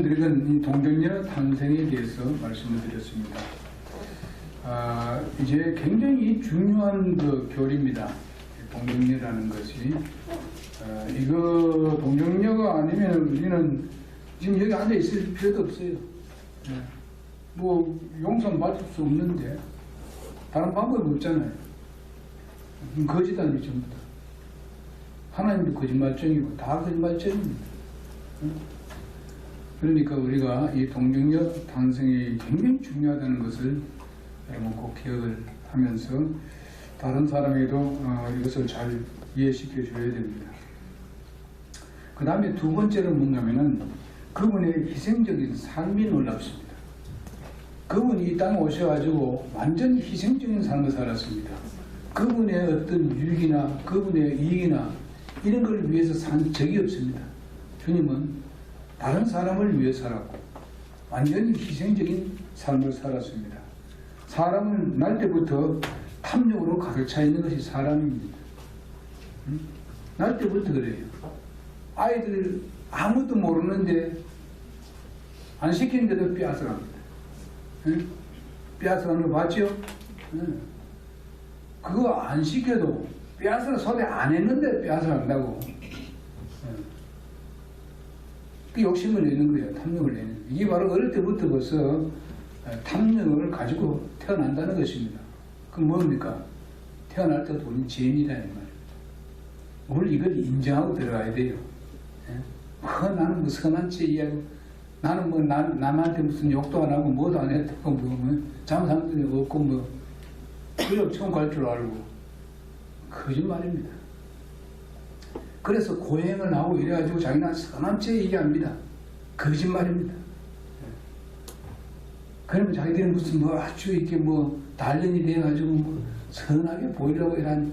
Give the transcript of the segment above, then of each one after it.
드리던 이 동정녀 탄생에 대해서 말씀을 드렸습니다. 이제 굉장히 중요한 그 교리입니다. 동정녀라는 것이. 이거 동정녀가 아니면 우리는 지금 여기 앉아 있을 필요도 없어요. 뭐 용서는 받을 수 없는데 다른 방법이 없잖아요. 거짓 아니에요, 전부 다. 하나님도 거짓말쟁이고 다 거짓말쟁입니다. 그러니까 우리가 이 동정녀 탄생이 굉장히 중요하다는 것을 여러분 꼭 기억을 하면서 다른 사람에게도 이것을 잘 이해시켜 줘야 됩니다. 그 다음에 두 번째는 뭔가면은 그분의 희생적인 삶이 놀랍습니다. 그분이 이 땅에 오셔가지고 완전히 희생적인 삶을 살았습니다. 그분의 어떤 유익이나 그분의 이익이나 이런 걸 위해서 산 적이 없습니다. 주님은 다른 사람을 위해 살았고 완전히 희생적인 삶을 살았습니다. 사람은 날 때부터 탐욕으로 가득 차 있는 것이 사람입니다. 날 때부터 그래요. 아이들 아무도 모르는데 안 시키는데도 빼앗아갑니다. 빼앗아가는 거 봤죠? 그거 안 시켜도 빼앗아 소리 안 했는데 빼앗아간다고. 그 욕심을 내는 거예요. 탐욕을 내는 거예요. 이게 바로 어릴 때부터 벌써 탐욕을 가지고 태어난다는 것입니다. 그럼 뭡니까? 태어날 때도 우리는 죄인이다 이 말이에요. 우리 이걸 인정하고 들어가야 돼요. 나는 뭐 선한 죄 이야기하고 나는 뭐 남한테 무슨 욕도 안 하고 뭐도 안 했다고 뭐 잠상들이 없고 뭐 그래 처음 갈 줄 알고 거짓말입니다. 그래서 고행을 하고 이래가지고 자기는 선한 죄 얘기합니다. 거짓말입니다. 그러면 자기들은 무슨 뭐 아주 이렇게 뭐 단련이 돼가지고 뭐 선하게 보이려고 이런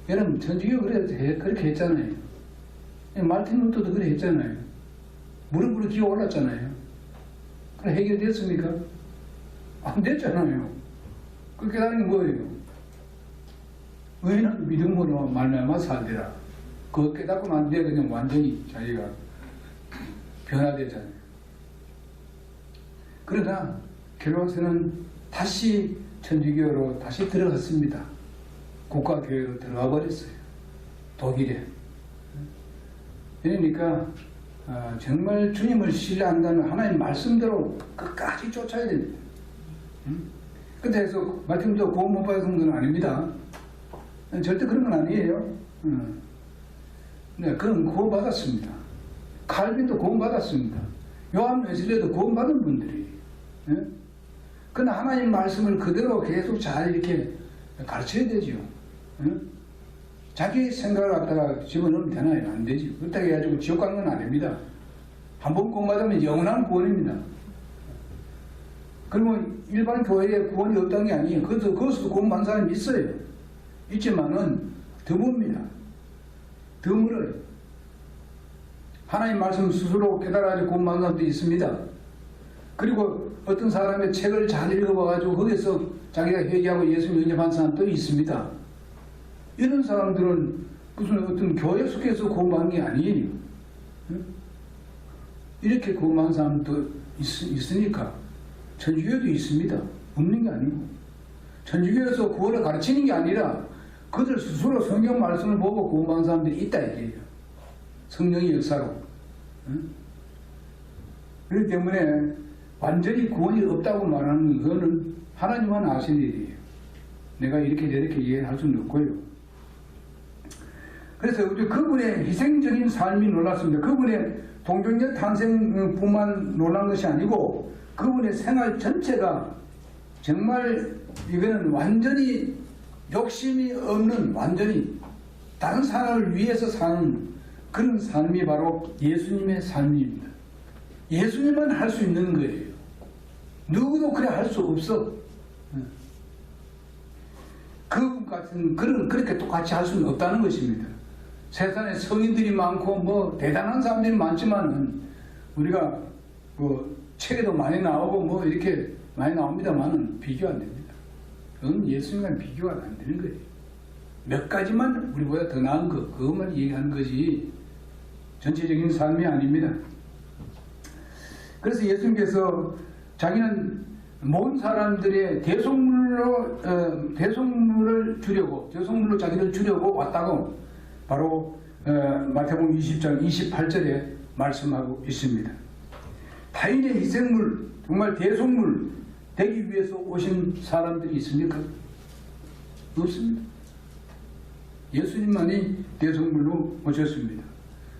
여러분 천주교 그렇게 했잖아요. 말틴 루터도 그래 했잖아요. 무릎으로 기어 올랐잖아요. 그래 해결됐습니까? 안 됐잖아요. 그 깨달은 게 뭐예요? 의인은 믿음으로 말미암아 살리라. 그거 깨닫고 난 뒤에 그냥 완전히 자기가 변화되잖아요. 그러나 결과서는 다시 천주교로 다시 들어갔습니다. 국가교회로 들어가 버렸어요. 독일에. 그러니까 정말 주님을 신뢰한다는 하나님 말씀대로 끝까지 쫓아야 됩니다. 그렇다 해서 마틴도 구원 못 받은 건 아닙니다. 절대 그런 건 아니에요. 네, 그건 구원받았습니다. 칼빈도 구원받았습니다. 요한 웨슬리도 구원받은 분들이. 예? 그러나 하나님 말씀을 그대로 계속 잘 이렇게 가르쳐야 되죠. 예? 자기 생각을 갖다가 집어넣으면 되나요? 안 되죠. 그렇다고 해가지고 지옥 가는 건 아닙니다. 한번 구원받으면 영원한 구원입니다. 그리고 일반 교회에 구원이 없다는 게 아니에요. 그것도 구원받은 사람이 있어요. 있지만은 드뭅니다. 드물어요. 하나님 말씀 스스로 깨달아가지고 구원받은 사람도 있습니다. 그리고 어떤 사람의 책을 잘 읽어봐가지고 거기서 자기가 회개하고 예수님 영접한 사람도 있습니다. 이런 사람들은 무슨 어떤 교회 속에서 구원받은 게 아니에요. 이렇게 구원받은 사람도 있으니까 천주교도 있습니다. 없는 게 아니고 천주교에서 구원을 가르치는 게 아니라 그들 스스로 성경 말씀을 보고 구원받은 사람들이 있다 이게요. 성령의 역사로. 그렇기 때문에 완전히 구원이 없다고 말하는 것은 하나님만 아시는 일이에요. 내가 이렇게 저렇게 이해할 수는 없고요. 그래서 그분의 희생적인 삶이 놀랐습니다. 그분의 동정녀 탄생뿐만 놀란 것이 아니고 그분의 생활 전체가 정말 이거는 완전히 욕심이 없는 완전히 다른 사람을 위해서 사는 그런 삶이 바로 예수님의 삶입니다. 예수님만 할 수 있는 거예요. 누구도 그래 할 수 없어. 그분 같은 그렇게 똑같이 할 수는 없다는 것입니다. 세상에 성인들이 많고 뭐 대단한 사람들이 많지만은 우리가 뭐 책에도 많이 나오고 뭐 이렇게 많이 나옵니다만은 비교 안 됩니다. 그건 예수님과 비교가 안 되는 거예요. 몇 가지만 우리보다 더 나은 거, 그것만 얘기하는 거지 전체적인 삶이 아닙니다. 그래서 예수님께서 자기는 모든 사람들의 대속물로 자기를 주려고 왔다고 바로 마태복음 20장 28절에 말씀하고 있습니다. 타인의 희생물, 정말 대속물 되기 위해서 오신 사람들이 있습니까? 없습니다. 예수님만이 대속물로 오셨습니다.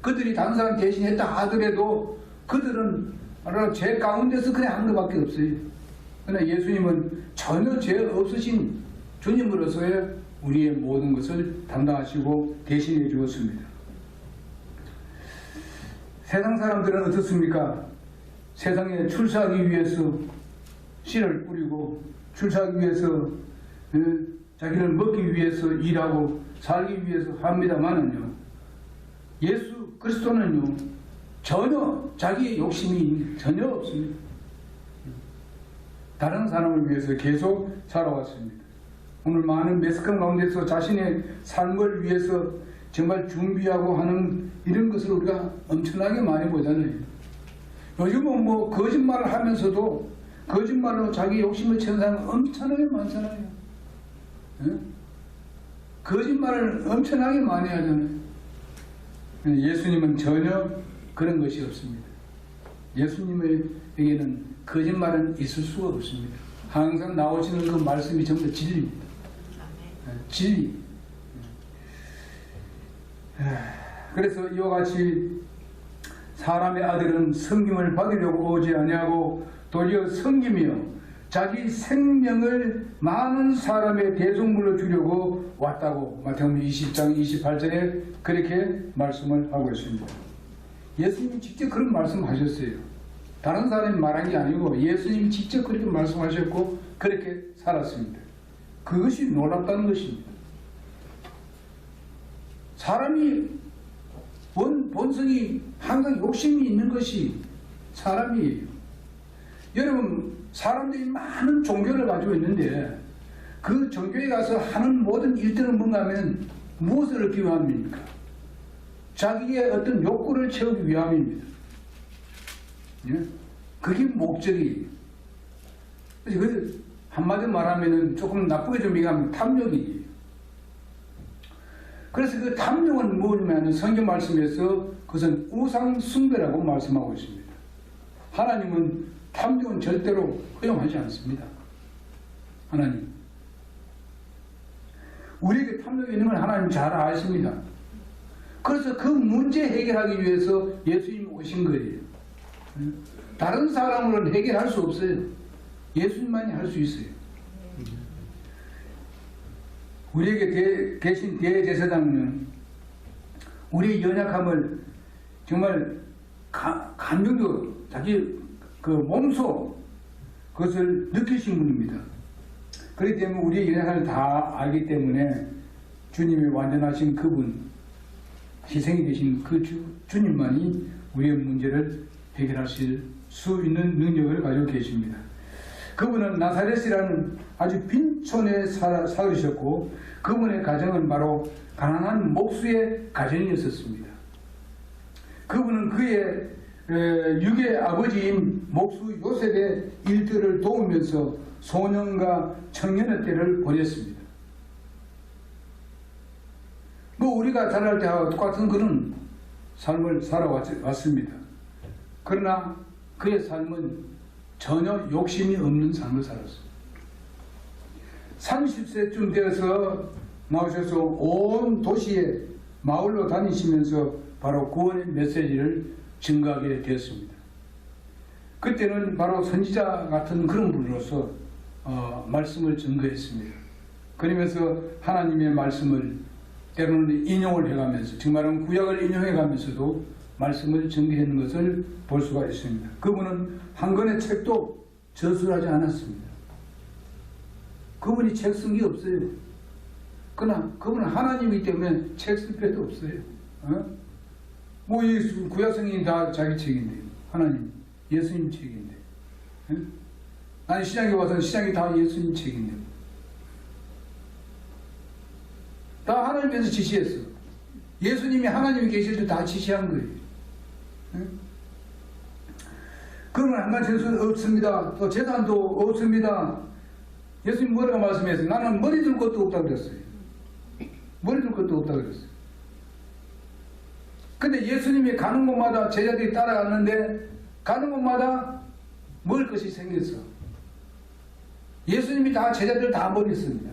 그들이 다른 사람 대신했다 하더라도 그들은 바로 죄 가운데서 그냥 한 것밖에 없어요. 그러나 예수님은 전혀 죄 없으신 주님으로서의 우리의 모든 것을 담당하시고 대신해 주었습니다. 세상 사람들은 어떻습니까? 세상에 출세하기 위해서 씨를 뿌리고 출세하기 위해서 자기를 먹기 위해서 일하고 살기 위해서 합니다만은요, 예수 그리스도는요 전혀 자기의 욕심이 전혀 없습니다. 다른 사람을 위해서 계속 살아왔습니다. 오늘 많은 매스컴 가운데서 자신의 삶을 위해서 정말 준비하고 하는 이런 것을 우리가 엄청나게 많이 보잖아요. 요즘은 뭐 거짓말을 하면서도 거짓말로 자기 욕심을 채우는 사람은 엄청나게 많잖아요. 네? 거짓말을 엄청나게 많이 하잖아요. 예수님은 전혀 그런 것이 없습니다. 예수님에게는 거짓말은 있을 수가 없습니다. 항상 나오시는 그 말씀이 전부 진리입니다. 진리. 그래서 이와 같이 사람의 아들은 섬김을 받으려고 오지 아니하고 도리어 섬기며 자기 생명을 많은 사람의 대속물로 주려고 왔다고 마태복음 20장 28절에 그렇게 말씀을 하고 있습니다. 예수님이 직접 그런 말씀하셨어요. 다른 사람이 말한 게 아니고 예수님이 직접 그렇게 말씀하셨고 그렇게 살았습니다. 그것이 놀랍다는 것입니다. 사람이 본성이 항상 욕심이 있는 것이 사람이에요. 여러분, 사람들이 많은 종교를 가지고 있는데 그 종교에 가서 하는 모든 일들은 뭔가 하면 무엇을 얻기 위함입니까? 자기의 어떤 욕구를 채우기 위함입니다. 예? 그게 목적이에요. 그래서 한마디로 말하면 조금 나쁘게 좀 얘기하면 탐욕이에요. 그래서 그 탐욕은 뭐냐면 성경 말씀에서 그것은 우상 숭배라고 말씀하고 있습니다. 하나님은 탐욕은 절대로 허용하지 않습니다. 하나님. 우리에게 탐욕이 있는 건 하나님 잘 아십니다. 그래서 그 문제 해결하기 위해서 예수님이 오신 거예요. 다른 사람으로는 해결할 수 없어요. 예수님만이 할 수 있어요. 우리에게 계신 대제사장은 우리의 연약함을 정말 감정적으로 자기 그 몸소 그것을 느끼신 분입니다. 그렇기 때문에 우리의 연약함을 다 알기 때문에 주님이 완전하신 그분, 희생이 되신 그 주님만이 우리의 문제를 해결하실 수 있는 능력을 가지고 계십니다. 그분은 나사렛이라는 아주 빈촌에 살으셨고 그분의 가정은 바로 가난한 목수의 가정이었습니다. 그분은 그의 육의 아버지인 목수 요셉의 일들을 도우면서 소년과 청년의 때를 보냈습니다. 뭐 우리가 자랄 때하고 똑같은 그런 삶을 살아왔습니다. 그러나 그의 삶은 전혀 욕심이 없는 삶을 살았습니다. 30세쯤 되어서 나오셔서 온 도시에 마을로 다니시면서 바로 구원의 메시지를 증거하게 되었습니다. 그때는 바로 선지자 같은 그런 분으로서 말씀을 증거했습니다. 그러면서 하나님의 말씀을 때로는 인용을 해가면서 정말은 구약을 인용해가면서도 말씀을 증거하는 것을 볼 수가 있습니다. 그분은 한 권의 책도 저술하지 않았습니다. 그분이 책 쓴 게 없어요. 그러나 그분은 하나님이기 때문에 책 쓸 필요도 없어요. 뭐 이 구약 성경이 다 자기 책인데요. 하나님, 예수님 책인데. 아니 시장에 와서 시장이 다 예수님 책인데. 다 하나님께서 지시했어. 예수님이 하나님이 계실 때 다 지시한 거예요. 그러면 한간천수 없습니다. 또 재산도 없습니다. 예수님 뭐라고 말씀했어요? 나는 머리 둘 것도 없다고 그랬어요. 머리 둘 것도 없다고 그랬어요. 근데 예수님이 가는 곳마다 제자들이 따라갔는데 가는 곳마다 먹을 것이 생겼어. 예수님이 다 제자들 다 버렸습니다.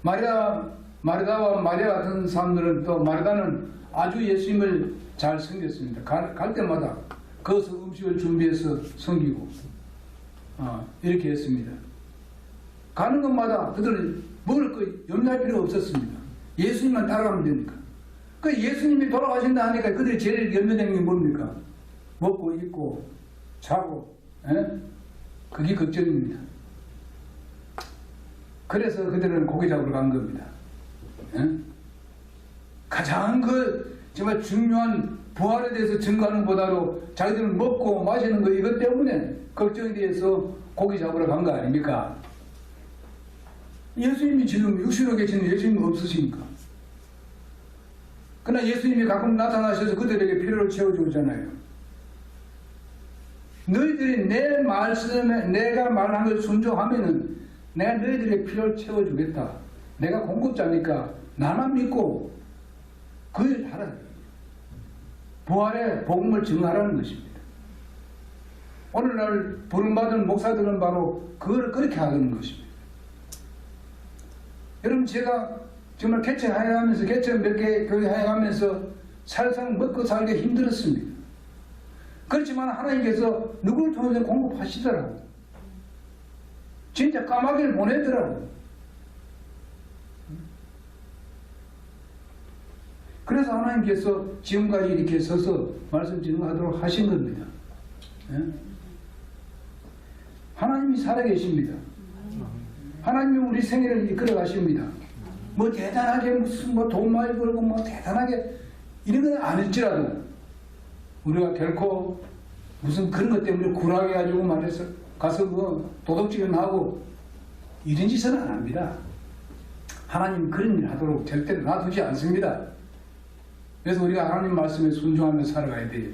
마르다와 마리아 같은 사람들은 또 마르다는 아주 예수님을 잘 섬겼습니다. 갈 때마다 거기서 음식을 준비해서 섬기고 이렇게 했습니다. 가는 곳마다 그들은 먹을 거 염려할 필요가 없었습니다. 예수님만 따라가면 되니까. 그 예수님이 돌아가신다 하니까 그들이 제일 염려되는 게 뭡니까? 먹고 입고 자고 그게 걱정입니다. 그래서 그들은 고기 잡으러 간 겁니다. 가장 정말 중요한 부활에 대해서 증거하는 보다도 자기들은 먹고 마시는 거 이것 때문에 걱정에 대해서 고기 잡으러 간 거 아닙니까? 예수님이 지금 육신으로 계시는 예수님은 없으십니까? 그러나 예수님이 가끔 나타나셔서 그들에게 필요를 채워주잖아요. 너희들이 내 말씀에 내가 말한 걸 순종하면은 내가 너희들의 필요를 채워주겠다. 내가 공급자니까 나만 믿고 그 일 하라. 부활의 복음을 증하라는 것입니다. 오늘날 부름받은 목사들은 바로 그걸 그렇게 하는 것입니다. 여러분 제가 정말 개척 하여가면서 개척 몇 개 교회 하여가면서 살상 먹고 살기 힘들었습니다. 그렇지만 하나님께서 누구를 통해서 공급하시더라고. 진짜 까마귀를 보내더라고. 그래서 하나님께서 지금까지 이렇게 서서 말씀 증거하도록 하신 겁니다. 하나님이 살아계십니다. 하나님이 우리 생애를 이끌어 가십니다. 뭐 대단하게 무슨 뭐 돈 많이 벌고 뭐 대단하게 이런 건 아닐지라도 우리가 결코 무슨 그런 것 때문에 굴하게 말해서 가서 뭐 도덕질을 하고 이런 짓은 안 합니다. 하나님 그런 일 하도록 절대로 놔두지 않습니다. 그래서 우리가 하나님 말씀에 순종하며 살아가야 돼요.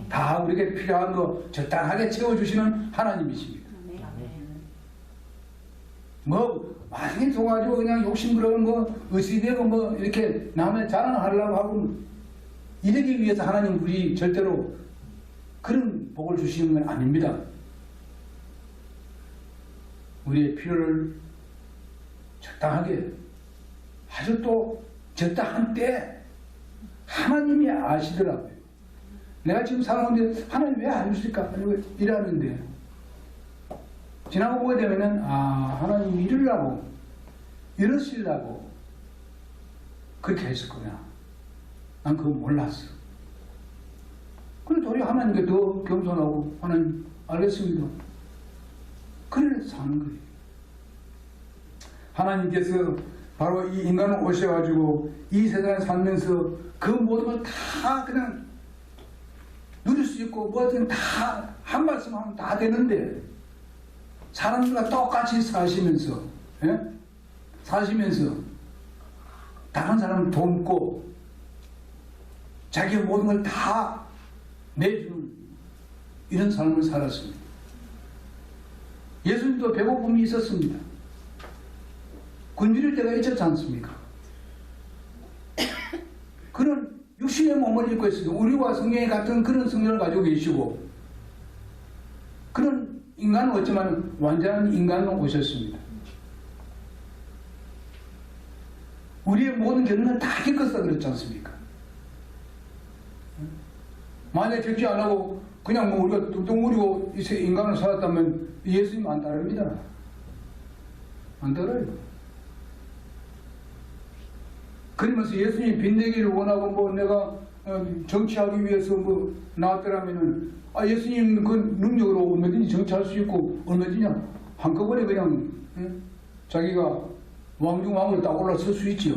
다 우리에게 필요한 거 적당하게 채워주시는 하나님이십니다. 뭐 많이 속아가지고 그냥 욕심부려 뭐 의시되고 뭐 이렇게 남의 자랑하려고 하고 이러기 위해서 하나님 우리 절대로 그런 복을 주시는 건 아닙니다. 우리의 필요를 적당하게 아주 또 적당한 때 하나님이 아시더라고요. 내가 지금 살아오는데 하나님 왜 안 주실까? 이러는데 지나고 보게 되면은 하나님이 이러시려고 그렇게 했었구나. 난 그거 몰랐어. 그래 도리어 하나님께 더 겸손하고 하나님 알겠습니다. 그래 사는 거예요. 하나님께서 바로 이 인간을 오셔가지고 이 세상에 살면서 그 모든 걸 다 그냥 누릴 수 있고 뭐든 다 한 말씀 하면 다 되는데 사람들과 똑같이 사시면서 다른 사람을 돕고 자기의 모든 걸 다 내주는 이런 삶을 살았습니다. 예수님도 배고픔이 있었습니다. 굶주릴 때가 있었지 않습니까? 그런 육신의 몸을 입고 있어요. 우리와 성경이 같은 그런 성경을 가지고 계시고 그런 인간은 어쩌면 완전한 인간으로 오셨습니다. 우리의 모든 경험을 다 겪었다 그랬지 않습니까? 만약에 겪지 안 하고 그냥 뭐 우리가 뚱뚱거리고 인간을 살았다면 예수님 안 따릅니다. 안 따라요. 그러면서 예수님 빚내기를 원하고 뭐 내가 정치하기 위해서 뭐 나왔더라면은 예수님 그 능력으로 얼마든지 정치할 수 있고 얼마든지 한꺼번에 그냥 자기가 왕중왕으로 딱 올라설 수 있지요.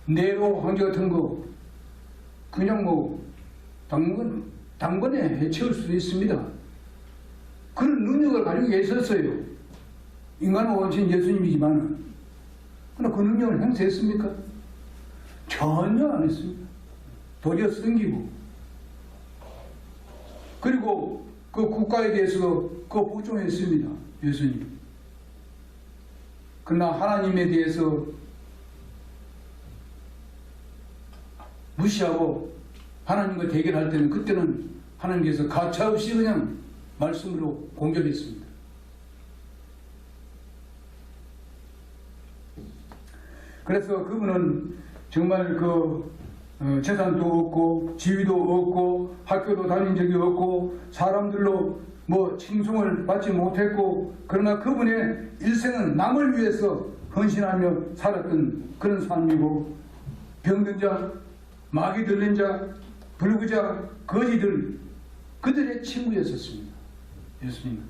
네로 황제 같은 거 그냥 뭐 당번에 해치울 수도 있습니다. 그런 능력을 가지고 계셨어요. 인간은 원신 예수님이지만은. 그러나 그 능력을 행사했습니까? 전혀 안 했습니다. 도리어 숨기고 그리고 그 국가에 대해서도 그 복종했습니다. 예수님. 그러나 하나님에 대해서 무시하고 하나님과 대결할 때는 그때는 하나님께서 가차없이 그냥 말씀으로 공격했습니다. 그래서 그분은 정말 재산도 없고 지위도 없고 학교도 다닌 적이 없고 사람들로 칭송을 받지 못했고, 그러나 그분의 일생은 남을 위해서 헌신하며 살았던 그런 삶이고, 병든 자, 마귀 들린 자, 불구자, 거지들, 그들의 친구였었습니다. 예수님은.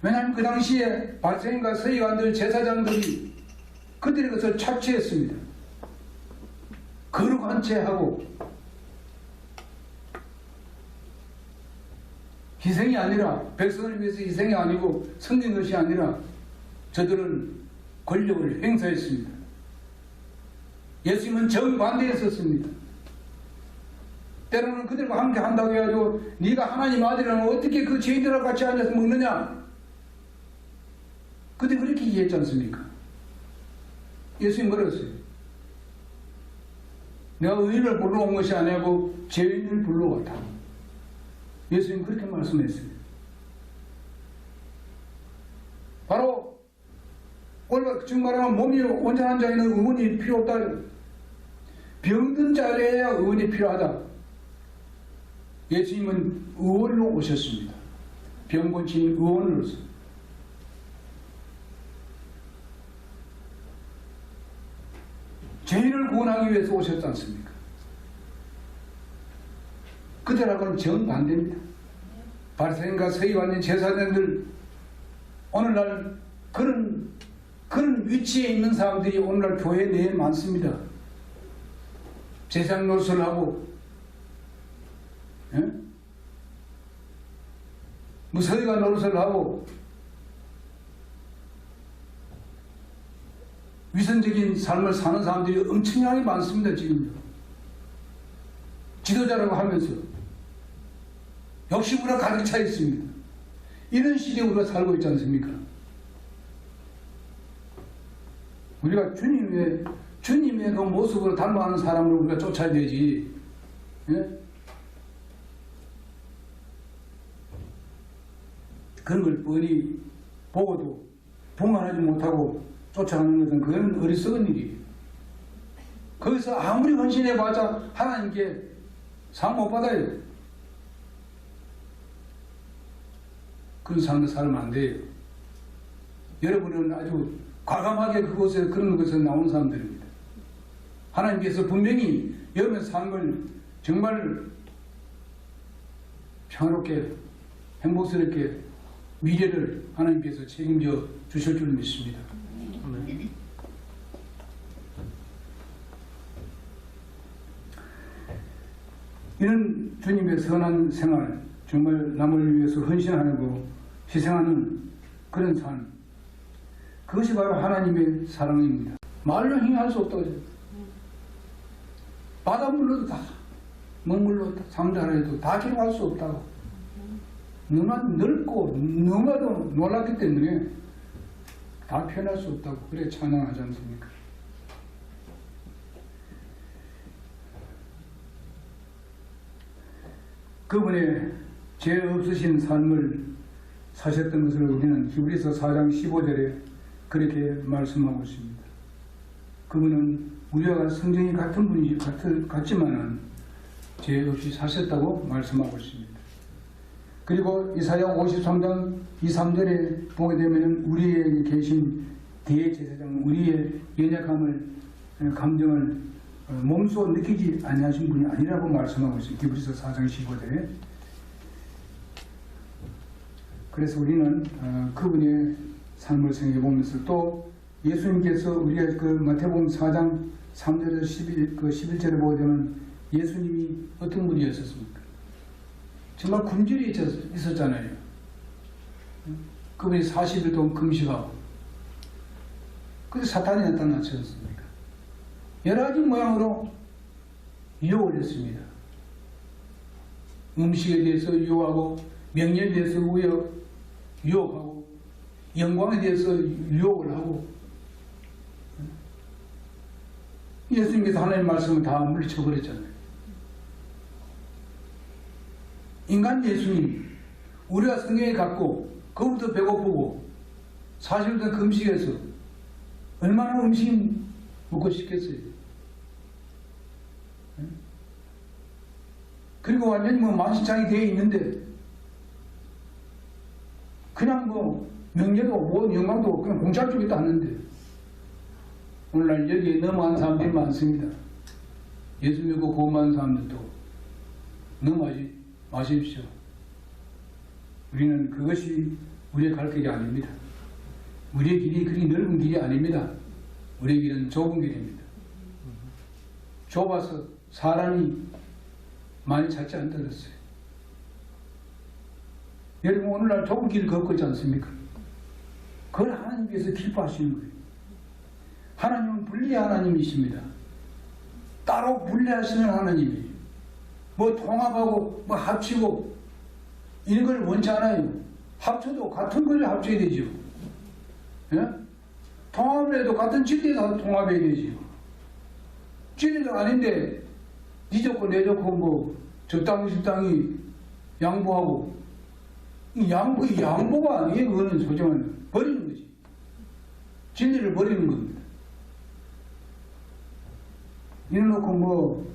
왜냐하면 그 당시에 바리새인과 서기관들, 제사장들이 그들의 것을 착취했습니다. 거룩한 채 하고, 희생이 아니라, 백성을 위해서 희생이 아니고 섬긴 것이 아니라 저들은 권력을 행사했습니다. 예수님은 정반대했었습니다. 때로는 그들과 함께 한다고 해가지고 네가 하나님 아들이라면 어떻게 그 죄인들하고 같이 앉아서 먹느냐? 그들이 그렇게 이해했지 않습니까? 예수님이 뭐라고 했어요? 내가 의인을 불러온 것이 아니고 죄인을 불러왔다. 예수님이 그렇게 말씀했어요. 바로 지금 말하면 몸이 온전한 자에는 의원이 필요 없다. 병든 자에야 의원이 필요하다. 예수님은 의원으로 오셨습니다. 병 고친 의원으로서. 죄인을 구원하기 위해서 오셨지 않습니까? 그들하고는 정반대입니다. 바리새인과 서기관인 제사장들, 오늘날 그런 위치에 있는 사람들이 오늘날 교회 내에 많습니다. 제사장 노릇을 하고, 서기관 노릇을 하고, 위선적인 삶을 사는 사람들이 엄청나게 많습니다. 지금요. 지도자라고 하면서 욕심으로 가득 차 있습니다. 이런 시대에 우리가 살고 있지 않습니까? 우리가 주님의 그 모습으로 닮아가는 사람을 우리가 쫓아야 되지. 예? 그런 걸 뻔히 보고도 봉안하지 못하고 쫓아가는 것은 그건 어리석은 일이에요. 거기서 아무리 헌신해봤자 하나님께 상 못 받아요. 그런 삶을 살면 안 돼요. 여러분은 아주 과감하게 그곳에 그런 것에서 나온 사람들입니다. 하나님께서 분명히 여러분의 삶을 정말 평화롭게 행복스럽게 미래를 하나님께서 책임져 주실 줄 믿습니다. 아멘. 이런 주님의 선한 생활, 정말 남을 위해서 헌신하고 희생하는 그런 삶, 그것이 바로 하나님의 사랑입니다. 말로 행할 수 없다고 하죠. 바닷물로도 다, 먹물로 상자로 다 기록할 수 없다고. 너무나 넓고 너무나도 놀랐기 때문에 다 표현할 수 없다고 그래 찬양하지 않습니까? 그분의 죄 없으신 삶을 사셨던 것을 우리는 히브리서 4장 15절에 그렇게 말씀하고 있습니다. 그분은 우리와 성정이 같은 분이 같지만은 죄 없이 사셨다고 말씀하고 있습니다. 그리고 이사야 53장 2, 3절에 보게 되면 우리에게 계신 대제사장, 우리의 연약함을, 감정을 몸소 느끼지 아니하신 분이 아니라고 말씀하고 있습니다. 히브리서 4장 15절에. 그래서 우리는 그분의 삶을 생각해 보면서 또 예수님께서 우리가 그 마태복음 4장 3절에서 11절에 보게 되면 예수님이 어떤 분이었습니까? 정말 굶주려 있었잖아요. 그분이 40일 동안 금식하고. 그래서 사탄이 나타났지 않습니까? 여러 가지 모양으로 유혹을 했습니다. 음식에 대해서 유혹하고, 명예에 대해서 유혹하고, 영광에 대해서 유혹을 하고, 예수님께서 하나님의 말씀을 다 물리쳐버렸잖아요. 인간 예수님, 우리가 성경에 갖고 그부터 배고프고 40일 금식해서 얼마나 음식 먹고 싶겠어요. 그리고 완전히 만신창이 되어 있는데 그냥 명예도 뭐 영광도 그냥 공짜로 주겠다 하는데 오늘날 여기에 넘어간 사람들이 많습니다. 예수 믿고 구원받은 사람들도 넘어가지 마십시오. 우리는 그것이 우리의 갈 길이 아닙니다. 우리의 길이 그리 넓은 길이 아닙니다. 우리의 길은 좁은 길입니다. 좁아서 사람이 많이 찾지 않더랬어요. 여러분 오늘날 좁은 길을 걷고 있지 않습니까? 그걸 하나님께서 기뻐하시는 거예요. 하나님은 분리의 하나님이십니다. 따로 분리하시는 하나님이에요. 통합하고 합치고 이런 걸 원치 않아요. 합쳐도 같은 걸 합쳐야 되죠. 예? 통합을 해도 같은 진리에서 통합해야 되죠. 진리가 아닌데 니 좋고 내 좋고 적당히 양보하고 양보가 아니에요. 그거는 소중한 버리는 거지. 진리를 버리는 겁니다. 이래놓고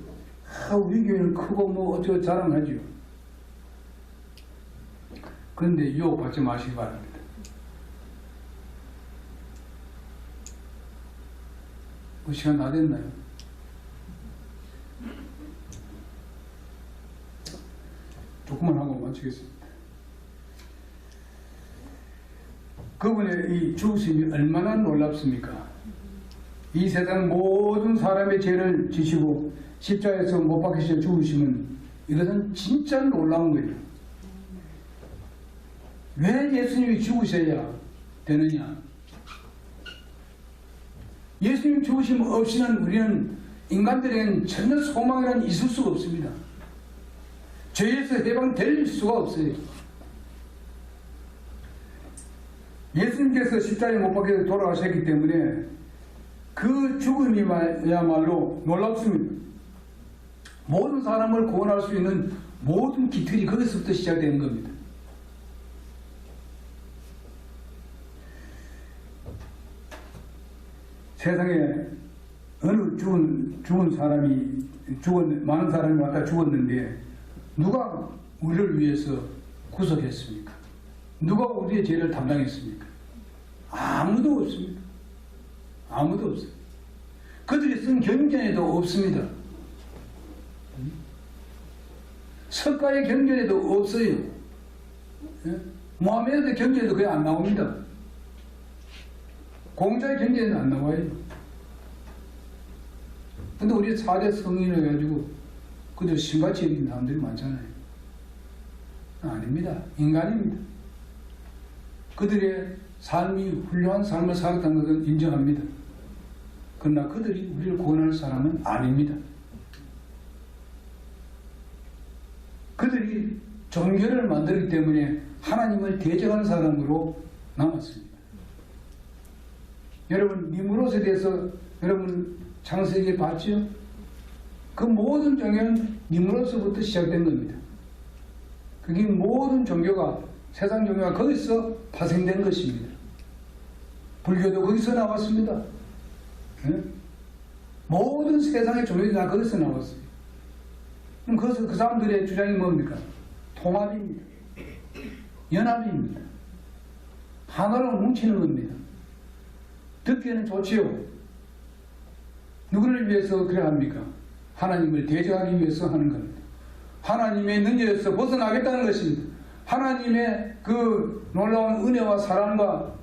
우리 교회는 크고 어쩌고 자랑하죠. 그런데 유혹받지 마시기 바랍니다. 시간 다 됐나요? 조금만 하고 마치겠습니다. 그분의 이 죽으심이 얼마나 놀랍습니까? 이 세상 모든 사람의 죄를 지시고 십자가에서 못 박히셔 죽으시면 이것은 진짜 놀라운 거예요. 왜 예수님이 죽으셔야 되느냐? 예수님 죽으심 없이는 우리는 인간들에게는 전혀 소망이란 있을 수가 없습니다. 죄에서 해방될 수가 없어요. 예수님께서 십자가에 못 박혀서 돌아가셨기 때문에 그 죽음이야말로 놀랍습니다. 모든 사람을 구원할 수 있는 모든 기틀이 거기서부터 시작되는 겁니다. 세상에 어느 죽은 사람이 많은 사람이 왔다 죽었는데 누가 우리를 위해서 구속했습니까? 누가 우리의 죄를 담당했습니까? 아무도 없습니다. 아무도 없어요. 그들이 쓴 경전에도 없습니다. 석가의 경전에도 없어요. 모하메드 경전에도 거의 안 나옵니다. 공자의 경전에는 안 나와요. 근데 우리 4대 성인을 해가지고 그들 신같이 여기는 사람들이 많잖아요. 아닙니다. 인간입니다. 그들의 삶이 훌륭한 삶을 살았다는 것은 인정합니다. 그러나 그들이 우리를 구원할 사람은 아닙니다. 그들이 종교를 만들기 때문에 하나님을 대적하는 사람으로 남았습니다. 여러분 니무롯에 대해서 여러분 창세기에 봤죠? 그 모든 종교는 니무롯서부터 시작된 겁니다. 그게 모든 종교가 세상 종교가 거기서 파생된 것입니다. 불교도 거기서 나왔습니다. 네? 모든 세상의 종교들이 다 거기서 나왔어요. 그럼 그 사람들의 주장이 뭡니까? 통합입니다. 연합입니다. 하나로 뭉치는 겁니다. 듣기에는 좋지요. 누구를 위해서 그래 합니까? 하나님을 대적하기 위해서 하는 겁니다. 하나님의 능력에서 벗어나겠다는 것입니다. 하나님의 그 놀라운 은혜와 사랑과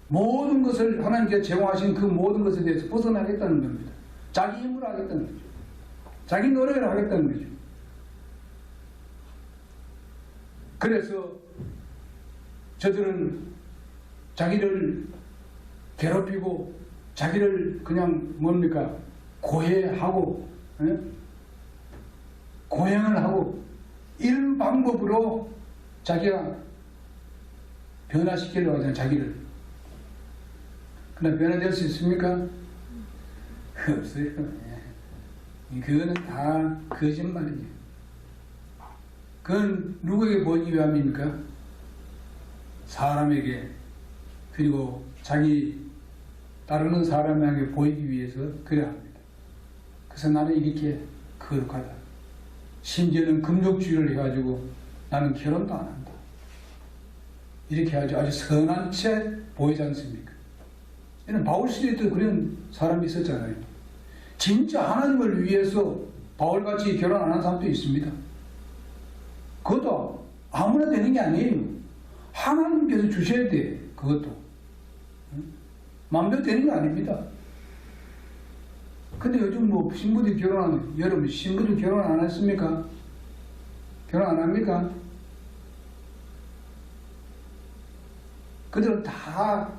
모든 것을 하나님께서 제공하신 그 모든 것에 대해서 벗어나겠다는 겁니다. 자기 힘으로 하겠다는 거죠. 자기 노력을 하겠다는 거죠. 그래서 저들은 자기를 괴롭히고 자기를 그냥 뭡니까? 고해하고 고행을 하고 이런 방법으로 자기가 변화시키려고 하잖아요, 자기를. 그러나 변화될 수 있습니까? 없어요. 그거는 다 거짓말이에요. 그건 누구에게 보이기 위함입니까? 사람에게, 그리고 자기 따르는 사람에게 보이기 위해서 그래야 합니다. 그래서 나는 이렇게 거룩하다. 심지어는 금욕주의를 해가지고 나는 결혼도 안 한다. 이렇게 아주 선한 채 보이지 않습니까? 이는 바울 시대에도 그런 사람이 있었잖아요. 진짜 하나님을 위해서 바울같이 결혼 안 한 사람도 있습니다. 그것도 아무나 되는 게 아니에요. 하나님께서 주셔야 돼. 그것도 마음대로 되는 게 아닙니다. 근데 요즘 뭐 신부들이 결혼하는, 여러분 신부들 결혼 안 했습니까? 결혼 안 합니까? 그들은 다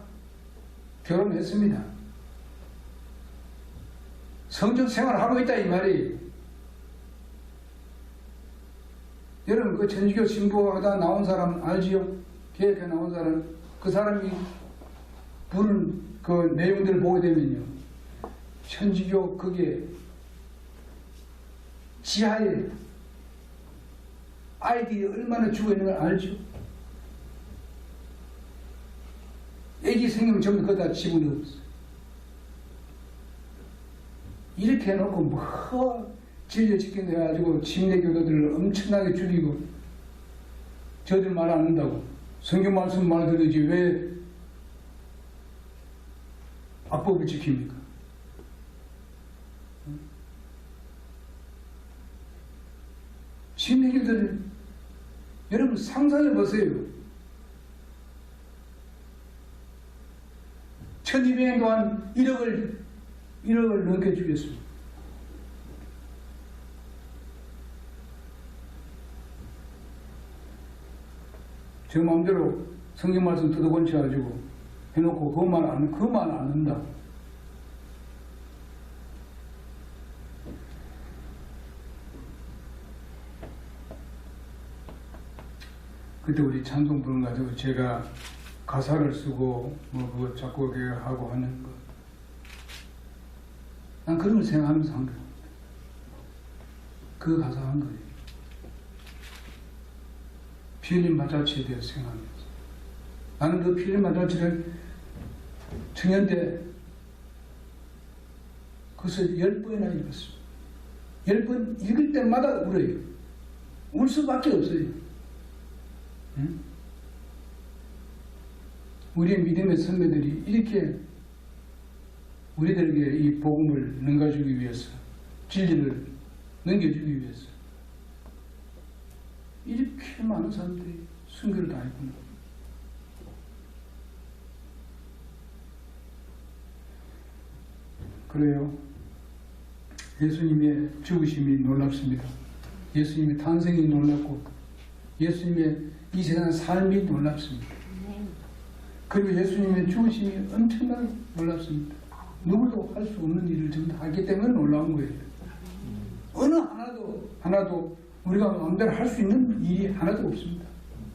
결혼했습니다. 성적 생활을 하고 있다 이 말이에요. 여러분 그 천주교 신부하다 나온 사람 알지요? 계획에 나온 사람, 그 사람이 부른 그 내용들을 보게 되면요, 천주교 그게 지하에 아이들이 얼마나 죽어 있는 걸 알죠? 애기 생기면 전부 거기다 집어넣었어. 이렇게 해놓고 뭐 진료치킨 해가지고 침례교도들을 엄청나게 죽이고, 저들 말 안 한다고 성경 말씀 말 들으지 왜 악법을 지킵니까? 침례교도들 여러분 상상해 보세요. 1200년 동안 1억을 넘게 죽였습니다. 제 마음대로 성경 말씀 뜯어본치 가지고 해놓고 그 말 안 한다. 그때 우리 찬송 부른 가지고 제가 가사를 쓰고 뭐 그거 작곡하고 하는 거, 난 그런 걸 생각하면서 한 거예요. 그 가사 한 거예요. 피 흘린 마자치에 대해서 생각하면서. 나는 그 피 흘린 마자치를 청년대 그것을 10번이나 읽었어요. 10번 읽을 때마다 울어요. 울 수밖에 없어요. 응? 우리의 믿음의 선배들이 이렇게 우리들에게 이 복음을 넘겨주기 위해서, 진리를 넘겨주기 위해서 이렇게 많은 사람들이 순교를 당했구나. 그래요. 예수님의 죽으심이 놀랍습니다. 예수님의 탄생이 놀랍고 예수님의 이 세상 삶이 놀랍습니다. 그리고 예수님의 죽으심이 엄청나게 놀랍습니다. 누구도 할 수 없는 일을 전부 다 하기 때문에 놀라운 거예요. 어느 하나도 우리가 마음대로 할 수 있는 일이 하나도 없습니다.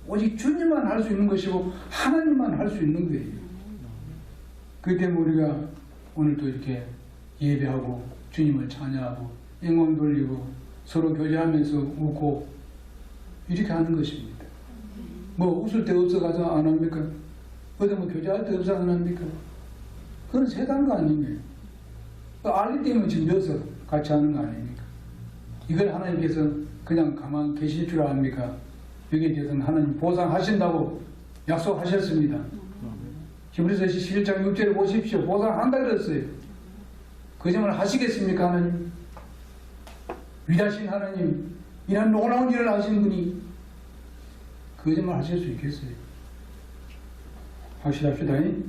오직 주님만 할 수 있는 것이고 하나님만 할 수 있는 거예요. 그렇기 때문에 우리가 오늘도 이렇게 예배하고 주님을 찬양하고 영광 돌리고 서로 교제하면서 웃고 이렇게 하는 것입니다. 뭐 웃을 데 없어가지고 안 합니까? 어디 뭐 교제할 데 없어 안 합니까? 그건 세단 거 아닙니까? 알리 때문에 지금 여기서 같이 하는 거 아닙니까? 이걸 하나님께서 그냥 가만 계실 줄 압니까? 여기에 대해서는 하나님 보상하신다고 약속하셨습니다. 히브리서 11장 6절에 보십시오. 보상한다 그랬어요. 거짓말 하시겠습니까 하나님? 위대하신 하나님, 이런 놀라운 일을 하신 분이 거짓말 하실 수 있겠어요? 확실합시다. 네.